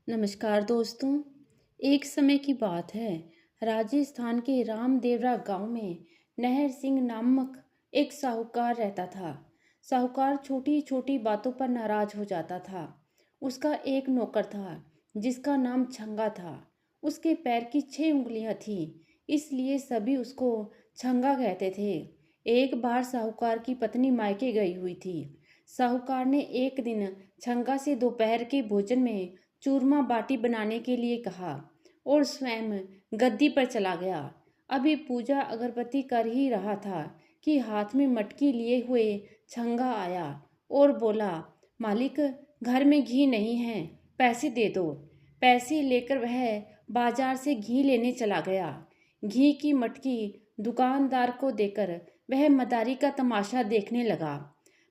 नमस्कार दोस्तों। एक समय की बात है। राजस्थान के रामदेवरा गांव में नहर सिंह नामक एक साहूकार रहता था। साहूकार छोटी छोटी बातों पर नाराज हो जाता था। उसका एक नौकर था जिसका नाम छंगा था। उसके पैर की 6 उंगलियां थी, इसलिए सभी उसको छंगा कहते थे। एक बार साहूकार की पत्नी मायके गई हुई थी। साहूकार ने एक दिन छंगा से दोपहर के भोजन में चूरमा बाटी बनाने के लिए कहा और स्वयं गद्दी पर चला गया। अभी पूजा अगरबत्ती कर ही रहा था कि हाथ में मटकी लिए हुए छंगा आया और बोला, मालिक, घर में घी नहीं है, पैसे दे दो। पैसे लेकर वह बाजार से घी लेने चला गया। घी की मटकी दुकानदार को देकर वह मदारी का तमाशा देखने लगा।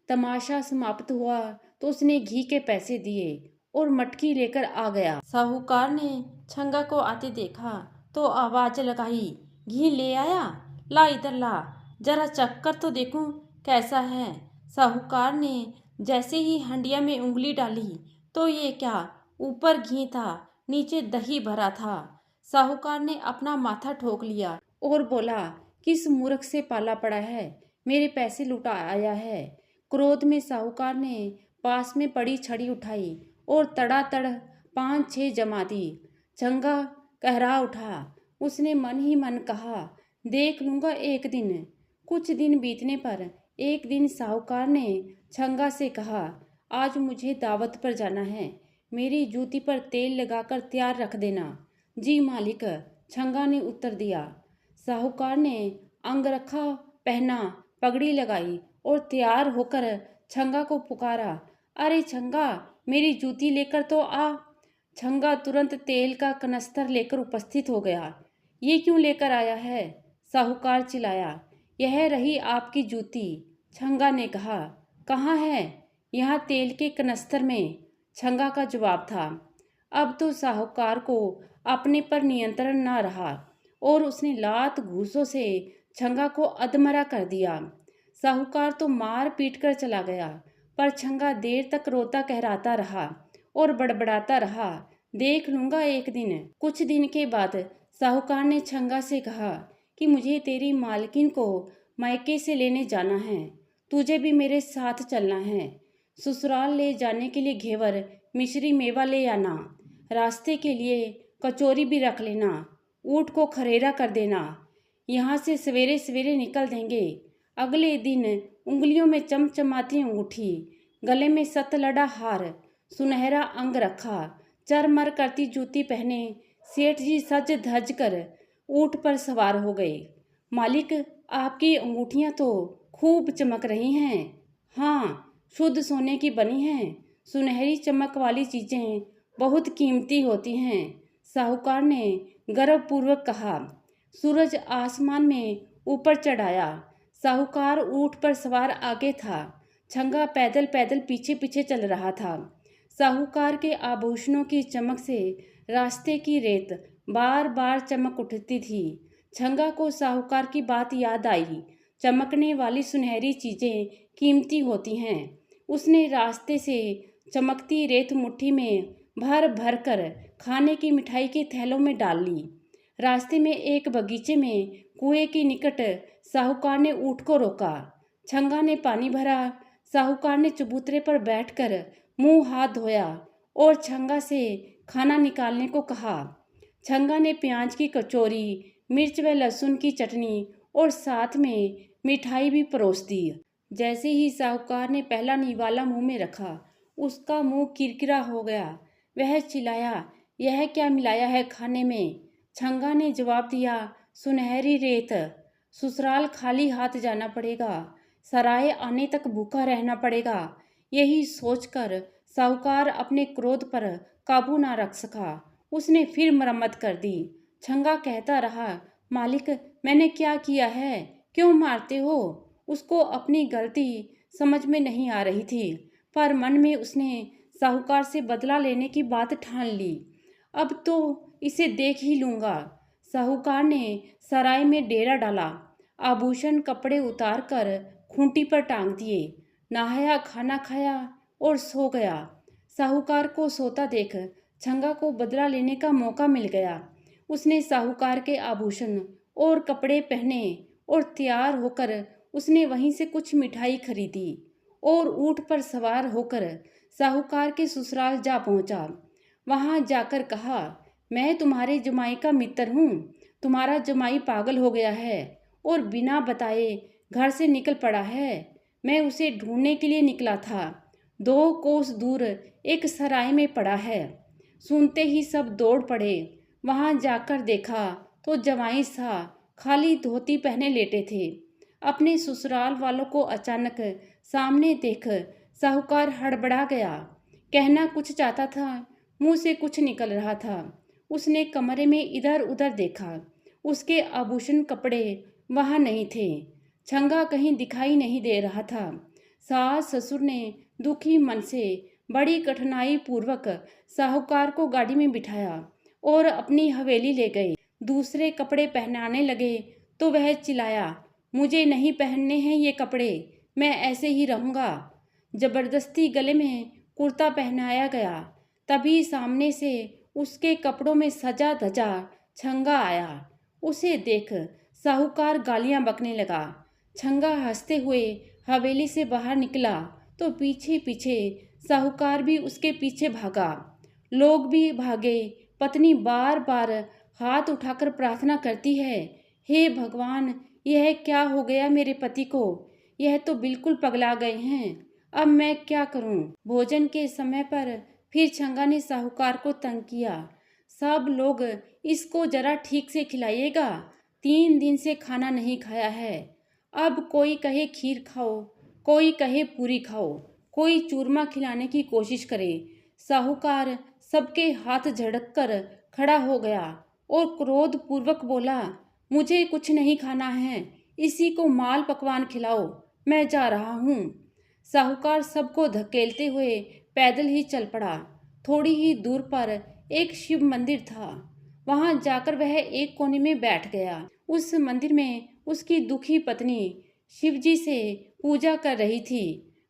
तमाशा समाप्त हुआ तो उसने घी के पैसे दिए और मटकी लेकर आ गया। साहूकार ने छंगा को आते देखा तो आवाज लगाई, घी ले आया? ला इधर ला, जरा चख कर तो देखूं कैसा है। साहूकार ने जैसे ही हंडिया में उंगली डाली तो ये क्या, ऊपर घी था, नीचे दही भरा था। साहूकार ने अपना माथा ठोक लिया और बोला, किस मूर्ख से पाला पड़ा है, मेरे पैसे लुटा आया है। क्रोध में साहूकार ने पास में पड़ी छड़ी उठाई और तड़ातड़ 5-6 जमा दी। छंगा कहरा उठा। उसने मन ही मन कहा, देख लूंगा एक दिन। कुछ दिन बीतने पर एक दिन साहूकार ने छंगा से कहा, आज मुझे दावत पर जाना है, मेरी जूती पर तेल लगाकर तैयार रख देना। जी मालिक, छंगा ने उत्तर दिया। साहूकार ने अंगरखा पहना, पगड़ी लगाई और तैयार होकर छंगा को पुकारा, अरे छंगा, मेरी जूती लेकर तो आ। छंगा तुरंत तेल का कनस्तर लेकर उपस्थित हो गया। ये क्यों लेकर आया है? साहूकार चिल्लाया। यह रही आपकी जूती। छंगा ने कहा। कहाँ है? यहाँ तेल के कनस्तर में, छंगा का जवाब था। अब तो साहूकार को अपने पर नियंत्रण न रहा और उसने लात घूंसों से छंगा को अधमरा कर दिया। साहूकार तो मार पीट कर चला गया, पर छंगा देर तक रोता कहराता रहा और बड़बड़ाता रहा, देख लूंगा एक दिन। कुछ दिन के बाद साहूकार ने छंगा से कहा कि मुझे तेरी मालकिन को मायके से लेने जाना है, तुझे भी मेरे साथ चलना है। ससुराल ले जाने के लिए घेवर, मिश्री, मेवा ले आना। रास्ते के लिए कचौरी भी रख लेना। ऊँट को खरेरा कर देना। यहाँ से सवेरे सवेरे निकल देंगे। अगले दिन उंगलियों में चमचमाती अंगूठी, गले में सतलड़ा हार, सुनहरा अंग रखा, चरमर करती जूती पहने सेठ जी सज धज कर ऊँट पर सवार हो गए। मालिक, आपकी अंगूठियां तो खूब चमक रही हैं। हाँ, शुद्ध सोने की बनी हैं। सुनहरी चमक वाली चीजें बहुत कीमती होती हैं, साहूकार ने गर्वपूर्वक कहा। सूरज आसमान में ऊपर चढ़ाया। साहूकार ऊँट पर सवार आगे था। छंगा पैदल पैदल पीछे पीछे चल रहा था। साहूकार के आभूषणों की चमक से रास्ते की रेत बार बार चमक उठती थी। छंगा को साहूकार की बात याद आई। चमकने वाली सुनहरी चीजें कीमती होती हैं। उसने रास्ते से चमकती रेत मुट्ठी में भर भर कर खाने की मिठाई के थैलों में डाल ली। रास्ते में एक बगीचे में कुएं के निकट साहूकार ने ऊँट को रोका। छंगा ने पानी भरा। साहूकार ने चबूतरे पर बैठकर मुंह हाथ धोया और छंगा से खाना निकालने को कहा। छंगा ने प्याज की कचौरी, मिर्च व लहसुन की चटनी और साथ में मिठाई भी परोस दी। जैसे ही साहूकार ने पहला निवाला मुंह में रखा, उसका मुंह किरकिरा हो गया। वह चिल्लाया, यह क्या मिलाया है खाने में? छंगा ने जवाब दिया, सुनहरी रेत। ससुराल खाली हाथ जाना पड़ेगा, सराय आने तक भूखा रहना पड़ेगा। यही सोचकर साहूकार अपने क्रोध पर काबू ना रख सका। उसने फिर मरम्मत कर दी। छंगा कहता रहा, मालिक, मैंने क्या किया है, क्यों मारते हो? उसको अपनी गलती समझ में नहीं आ रही थी, पर मन में उसने साहूकार से बदला लेने की बात ठान ली। अब तो इसे देख ही लूंगा। साहूकार ने सराय में डेरा डाला। आभूषण कपड़े उतार कर खूंटी पर टांग दिए। नहाया, खाना खाया और सो गया। साहूकार को सोता देख छंगा को बदला लेने का मौका मिल गया। उसने साहूकार के आभूषण और कपड़े पहने और तैयार होकर उसने वहीं से कुछ मिठाई खरीदी और ऊंट पर सवार होकर साहूकार के ससुराल जा पहुंचा। वहां जाकर कहा, मैं तुम्हारे जमाई का मित्र हूँ। तुम्हारा जमाई पागल हो गया है और बिना बताए घर से निकल पड़ा है। मैं उसे ढूंढने के लिए निकला था। 2 कोस दूर एक सराय में पड़ा है। सुनते ही सब दौड़ पड़े। वहां जाकर देखा तो जमाई सा खाली धोती पहने लेटे थे। अपने ससुराल वालों को अचानक सामने देख साहूकार हड़बड़ा गया। कहना कुछ चाहता था, मुंह से कुछ निकल रहा था। उसने कमरे में इधर उधर देखा। उसके आभूषण कपड़े वहां नहीं थे। छंगा कहीं दिखाई नहीं दे रहा था। सास ससुर ने दुखी मन से बड़ी कठिनाई पूर्वक साहूकार को गाड़ी में बिठाया और अपनी हवेली ले गए। दूसरे कपड़े पहनाने लगे तो वह चिल्लाया, मुझे नहीं पहनने हैं ये कपड़े, मैं ऐसे ही रहूँगा। जबरदस्ती गले में कुर्ता पहनाया गया। तभी सामने से उसके कपड़ों में सजा धजा छंगा आया। उसे देख साहूकार गालियां बकने लगा। छंगा हंसते हुए हवेली से बाहर निकला तो पीछे पीछे साहूकार भी उसके पीछे भागा। लोग भी भागे। पत्नी बार बार हाथ उठाकर प्रार्थना करती है, हे भगवान, यह क्या हो गया मेरे पति को? यह तो बिल्कुल पगला गए हैं। अब मैं क्या करूं? भोजन के समय पर फिर छंगा ने साहूकार को तंग किया। सब लोग, इसको जरा ठीक से खिलाइएगा, 3 दिन से खाना नहीं खाया है। अब कोई कहे खीर खाओ, कोई कहे पूरी खाओ, कोई चूरमा खिलाने की कोशिश करे। साहूकार सबके हाथ झड़क कर खड़ा हो गया और क्रोध पूर्वक बोला, मुझे कुछ नहीं खाना है, इसी को माल पकवान खिलाओ, मैं जा रहा हूँ। साहूकार सबको धकेलते हुए पैदल ही चल पड़ा। थोड़ी ही दूर पर एक शिव मंदिर था। वहां जाकर वह एक कोने में बैठ गया। उस मंदिर में उसकी दुखी पत्नी शिवजी से पूजा कर रही थी।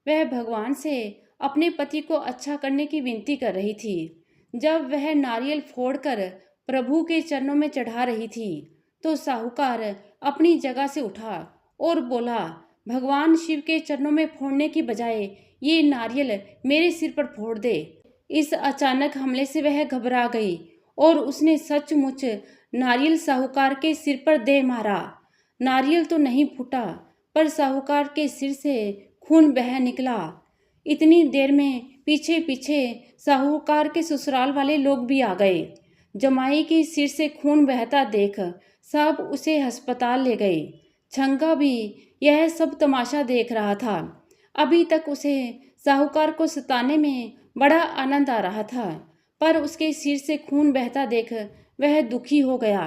वह भगवान से अपने पति को अच्छा करने की विनती कर रही थी। जब वह नारियल फोड़कर प्रभु के चरणों में चढ़ा रही थी तो साहूकार अपनी जगह से उठा और बोला, भगवान शिव के चरणों में फोड़ने की बजाय ये नारियल मेरे सिर पर फोड़ दे। इस अचानक हमले से वह घबरा गई और उसने सचमुच नारियल साहूकार के सिर पर दे मारा। नारियल तो नहीं फूटा, पर साहूकार के सिर से खून बह निकला। इतनी देर में पीछे पीछे साहूकार के ससुराल वाले लोग भी आ गए। जमाई के सिर से खून बहता देख सब उसे अस्पताल ले गए। छंगा भी यह सब तमाशा देख रहा था। अभी तक उसे साहूकार को सताने में बड़ा आनंद आ रहा था, पर उसके सिर से खून बहता देख वह दुखी हो गया।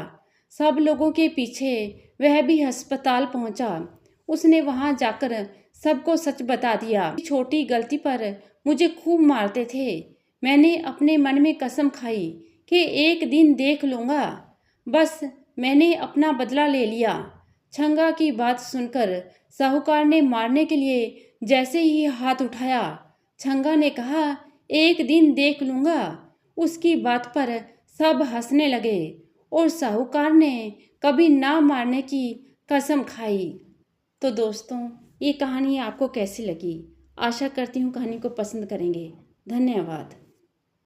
सब लोगों के पीछे वह भी अस्पताल पहुंचा। उसने वहां जाकर सबको सच बता दिया। छोटी गलती पर मुझे खूब मारते थे। मैंने अपने मन में कसम खाई कि एक दिन देख लूँगा। बस मैंने अपना बदला ले लिया। छंगा की बात सुनकर साहूकार ने मारने के लिए जैसे ही हाथ उठाया, छंगा ने कहा, एक दिन देख लूँगा। उसकी बात पर सब हंसने लगे और साहूकार ने कभी ना मारने की कसम खाई। तो दोस्तों, ये कहानी आपको कैसी लगी? आशा करती हूँ कहानी को पसंद करेंगे। धन्यवाद।